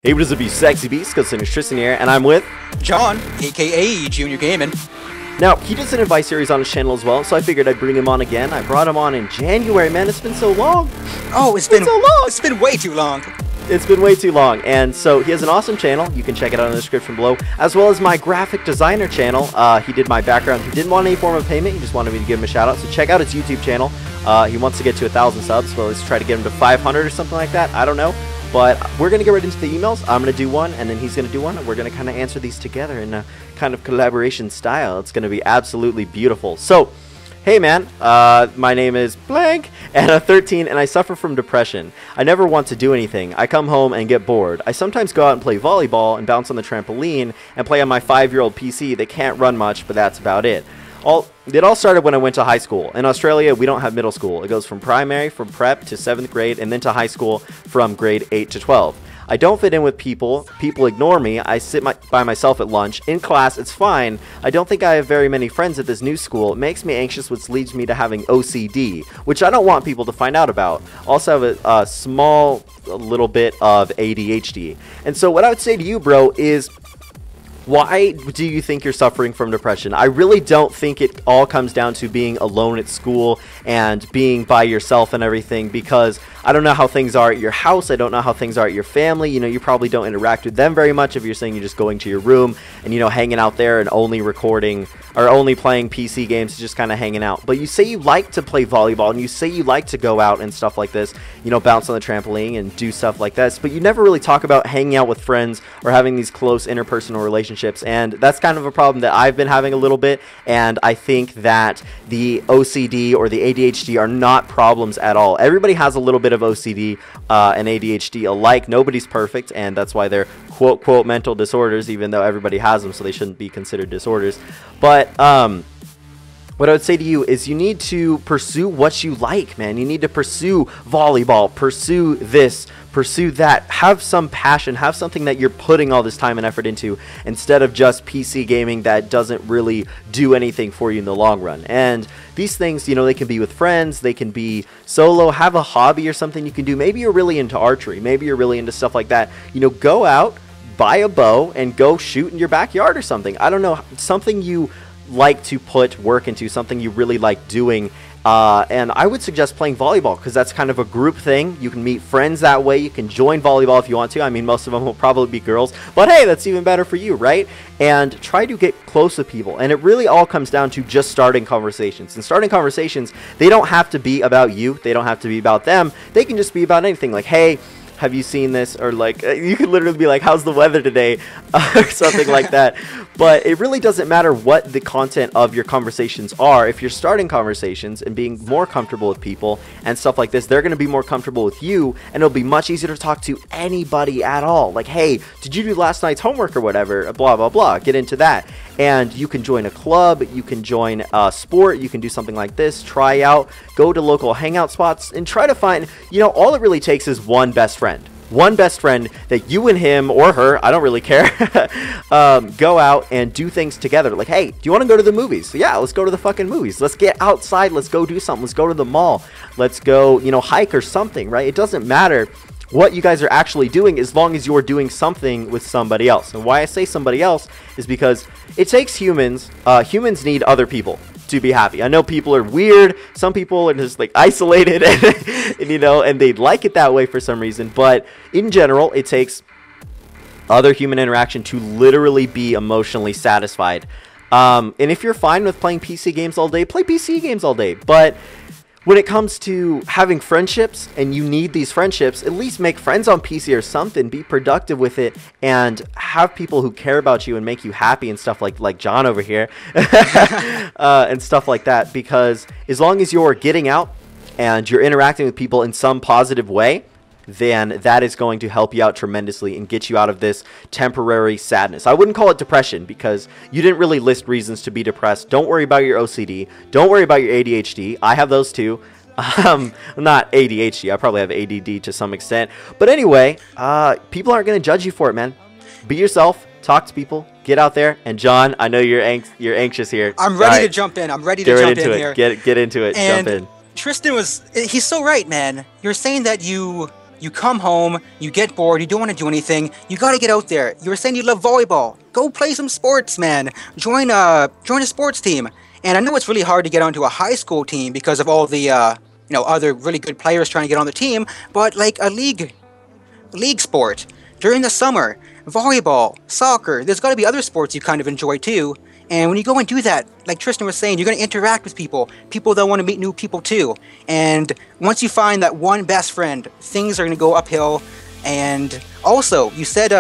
Hey, what does it be, Sexy Beast? GhostSickness Tristan here, and I'm with John, aka JrGaming. Now, he does an advice series on his channel as well, so I figured I'd bring him on again. I brought him on in January, man. It's been so long. Oh, it's been so long. It's been way too long. It's been way too long, and so he has an awesome channel. You can check it out in the description below, as well as my graphic designer channel. He did my background. He didn't want any form of payment. He just wanted me to give him a shout out. So check out his YouTube channel. He wants to get to 1,000 subs, so let's try to get him to 500 or something like that. I don't know. But we're going to get right into the emails. I'm going to do one, and then he's going to do one. And we're going to kind of answer these together in a kind of collaboration style. It's going to be absolutely beautiful. So, hey man, my name is blank, and I'm 13, and I suffer from depression. I never want to do anything. I come home and get bored. I sometimes go out and play volleyball and bounce on the trampoline and play on my 5-year-old PC that can't run much, but that's about it. It all started when I went to high school. In Australia, we don't have middle school. It goes from primary, from prep to 7th grade, and then to high school from grade 8 to 12. I don't fit in with people. People ignore me. I sit by myself at lunch. In class, it's fine. I don't think I have very many friends at this new school. It makes me anxious, which leads me to having OCD, which I don't want people to find out about. Also have a small little bit of ADHD. And so what I would say to you, bro, is why do you think you're suffering from depression? I really don't think it all comes down to being alone at school and being by yourself and everything, because I don't know how things are at your house. I don't know how things are at your family. You know, you probably don't interact with them very much if you're saying you're just going to your room and, you know, hanging out there and only recording or only playing PC games, just kind of hanging out. But you say you like to play volleyball and you say you like to go out and stuff like this, you know, bounce on the trampoline and do stuff like this, but you never really talk about hanging out with friends or having these close interpersonal relationships. And that's kind of a problem that I've been having a little bit. And I think that the OCD or the ADHD are not problems at all. Everybody has a little bit of OCD and ADHD alike. Nobody's perfect, and that's why they're quote quote mental disorders, even though everybody has them, so they shouldn't be considered disorders. But what I would say to you is you need to pursue what you like, man. You need to pursue volleyball, pursue this, pursue that. Have some passion, have something that you're putting all this time and effort into, instead of just PC gaming that doesn't really do anything for you in the long run. And these things, you know, they can be with friends, they can be solo. Have a hobby or something you can do. Maybe you're really into archery, maybe you're really into stuff like that. You know, go out, buy a bow, and go shoot in your backyard or something. I don't know, something you like to put work into, something you really like doing. And I would suggest playing volleyball, because that's kind of a group thing. You can meet friends that way. You can join volleyball if you want to. I mean, most of them will probably be girls, but hey, that's even better for you, right? And try to get close with people. And it really all comes down to just starting conversations. And starting conversations, they don't have to be about you. They don't have to be about them. They can just be about anything, like, hey, have you seen this? Or like, you could literally be like, how's the weather today? Or something like that. But it really doesn't matter what the content of your conversations are. If you're starting conversations and being more comfortable with people and stuff like this, they're going to be more comfortable with you, and it'll be much easier to talk to anybody at all. Like, hey, did you do last night's homework or whatever? Blah, blah, blah. Get into that. And you can join a club, you can join a sport, you can do something like this, try out, go to local hangout spots, and try to find, you know, all it really takes is one best friend. One best friend that you and him or her, I don't really care, go out and do things together. Like, hey, do you want to go to the movies? Yeah, let's go to the fucking movies. Let's get outside. Let's go do something. Let's go to the mall. Let's go, you know, hike or something, right? It doesn't matter what you guys are actually doing, as long as you're doing something with somebody else. And why I say somebody else is because it takes humans. Humans need other people to be happy. I know people are weird. Some people are just like isolated and you know, and they like it that way for some reason. But in general, it takes other human interaction to literally be emotionally satisfied. And if you're fine with playing PC games all day, play PC games all day. But when it comes to having friendships, and you need these friendships, at least make friends on PC or something. Be productive with it, and have people who care about you and make you happy and stuff like John over here and stuff like that. Because as long as you're getting out and you're interacting with people in some positive way, then that is going to help you out tremendously and get you out of this temporary sadness. I wouldn't call it depression, because you didn't really list reasons to be depressed. Don't worry about your OCD. Don't worry about your ADHD. I have those too. Not ADHD. I probably have ADD to some extent. But anyway, people aren't going to judge you for it, man. Be yourself. Talk to people. Get out there. And John, I know you're anxious here. I'm ready to jump in. I'm ready to jump in here. Get into it. And jump in. Tristan he's so right, man. You're saying that you You come home, you get bored, you don't want to do anything, you gotta get out there. You were saying you love volleyball. Go play some sports, man. Join a sports team. And I know it's really hard to get onto a high school team because of all the other really good players trying to get on the team, but like a league sport during the summer, volleyball, soccer, there's got to be other sports you kind of enjoy too. And when you go and do that, like Tristan was saying, you're going to interact with people that want to meet new people too. And once you find that one best friend, things are going to go uphill. And also, you said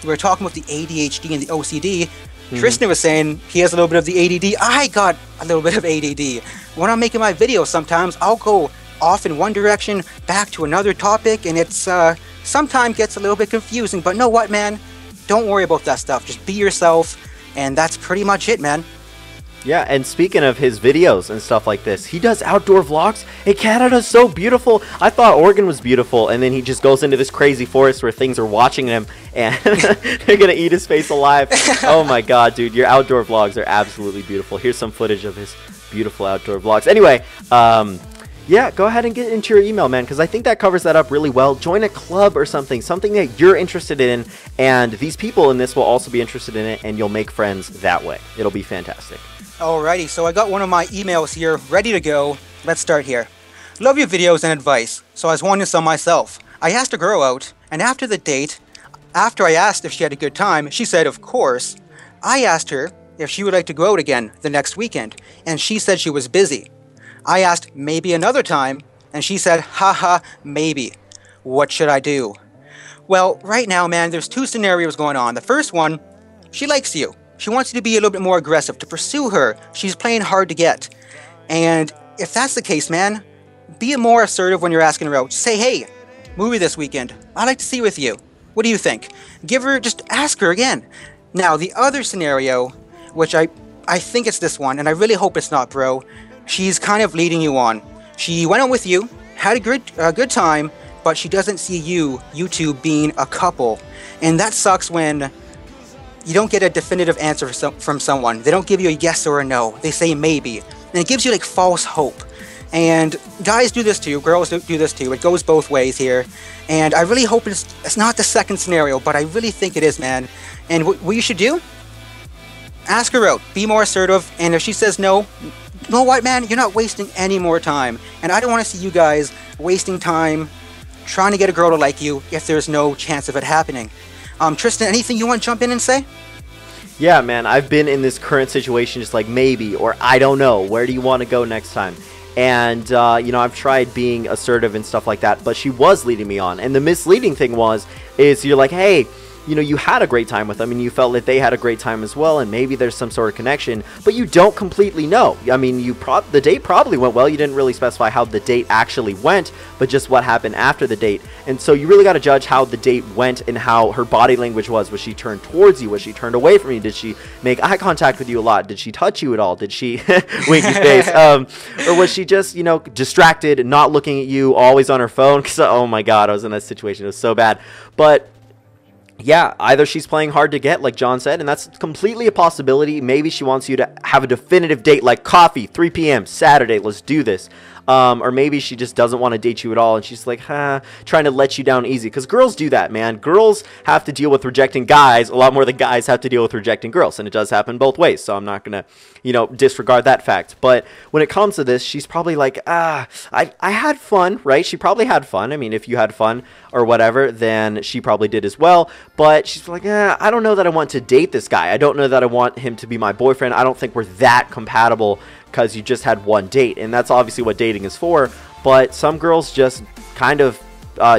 we were talking about the ADHD and the OCD. Tristan was saying he has a little bit of the ADD. I got a little bit of ADD. When I'm making my videos, sometimes I'll go off in one direction, back to another topic, and it's sometimes gets a little bit confusing. But know what, man? Don't worry about that stuff. Just be yourself. And that's pretty much it, man. Yeah, and speaking of his videos and stuff like this, he does outdoor vlogs. Hey, Canada's so beautiful. I thought Oregon was beautiful, and then he just goes into this crazy forest where things are watching him, and they're going to eat his face alive. Oh my god, dude, your outdoor vlogs are absolutely beautiful. Here's some footage of his beautiful outdoor vlogs. Anyway, yeah, go ahead and get into your email, man, because I think that covers that up really well. Join a club or something that you're interested in, and these people in this will also be interested in it, and you'll make friends that way. It'll be fantastic. Alrighty, so I got one of my emails here ready to go. Let's start here. Love your videos and advice, so I was wanting some myself. I asked a girl out, and after the date, after I asked if she had a good time, she said of course. I asked her if she would like to go out again the next weekend, and she said she was busy. I asked maybe another time, and she said, haha, maybe. What should I do? Well, right now, man, there's two scenarios going on. The first one, she likes you. She wants you to be a little bit more aggressive, to pursue her. She's playing hard to get. And if that's the case, man, be more assertive when you're asking her out. Say, hey, movie this weekend. I'd like to see with you. What do you think? Just ask her again. Now, the other scenario, which I think it's this one, and I really hope it's not, bro. She's kind of leading you on. She went out with you, had a good time, but she doesn't see you two being a couple. And that sucks when you don't get a definitive answer from someone. They don't give you a yes or a no. They say maybe. And it gives you like false hope. And guys do this too, girls do this too. It goes both ways here. And I really hope it's not the second scenario, but I really think it is, man. And what you should do? Ask her out. Be more assertive. And if she says no, you know what, man? You're not wasting any more time. And I don't want to see you guys wasting time trying to get a girl to like you if there's no chance of it happening. Tristan, anything you want to jump in and say? Yeah, man, I've been in this current situation just like maybe, or I don't know, where do you want to go next time? And, I've tried being assertive and stuff like that, but she was leading me on. And the misleading thing is you're like, hey, you had a great time with them and you felt that they had a great time as well, and maybe there's some sort of connection, but you don't completely know. I mean, the date probably went well. You didn't really specify how the date actually went, but just what happened after the date. And so you really got to judge how the date went and how her body language was. Was she turned towards you? Was she turned away from you? Did she make eye contact with you a lot? Did she touch you at all? Did she winky face? Or was she just, distracted and not looking at you, always on her phone? Because, oh my God, I was in that situation. It was so bad. But yeah, either she's playing hard to get, like John said, and that's completely a possibility. Maybe she wants you to have a definitive date, like coffee, 3 p.m., Saturday, let's do this. Or maybe she just doesn't want to date you at all, and she's like, trying to let you down easy. Because girls do that, man. Girls have to deal with rejecting guys a lot more than guys have to deal with rejecting girls, and it does happen both ways, so I'm not going to, disregard that fact. But when it comes to this, she's probably like, I had fun, right? She probably had fun. I mean, if you had fun or whatever, then she probably did as well. But she's like, I don't know that I want to date this guy. I don't know that I want him to be my boyfriend. I don't think we're that compatible because you just had one date. And that's obviously what dating is for. But some girls just kind of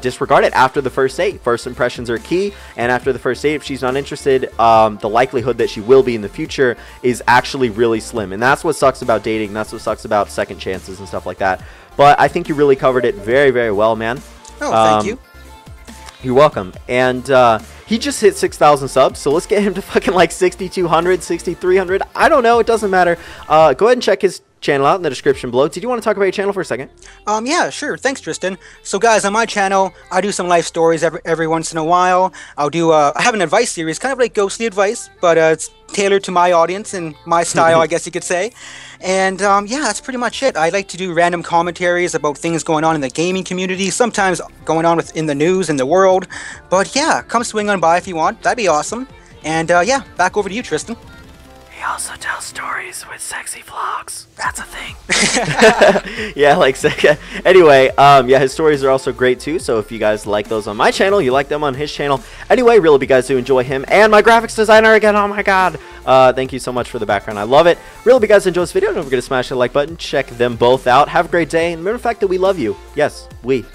disregard it after the first date. First impressions are key. And after the first date, if she's not interested, the likelihood that she will be in the future is actually really slim. And that's what sucks about dating. That's what sucks about second chances and stuff like that. But I think you really covered it very, very well, man. Oh, thank you. You're welcome. And he just hit 6,000 subs, so let's get him to fucking like 6,200, 6,300. I don't know. It doesn't matter. Go ahead and check his channel out in the description below. Did you want to talk about your channel for a second? Yeah, sure. Thanks, Tristan. So, guys, on my channel, I do some life stories every once in a while. I'll do, I have an advice series, kind of like ghostly advice, but it's tailored to my audience and my style, I guess you could say. And, yeah, that's pretty much it. I like to do random commentaries about things going on in the gaming community, sometimes going on in the news, in the world. But, yeah, come swing on by if you want. That'd be awesome. And, yeah, back over to you, Tristan. He also tells stories with sexy vlogs. That's a thing. Yeah, like, anyway, yeah, his stories are also great too. So if you guys like those on my channel, you like them on his channel. Anyway, really, you guys do enjoy him and my graphics designer again. Oh my god. Thank you so much for the background. I love it. Really, you guys enjoy this video. Don't forget to smash the like button. Check them both out. Have a great day. And remember the fact that we love you. Yes, we.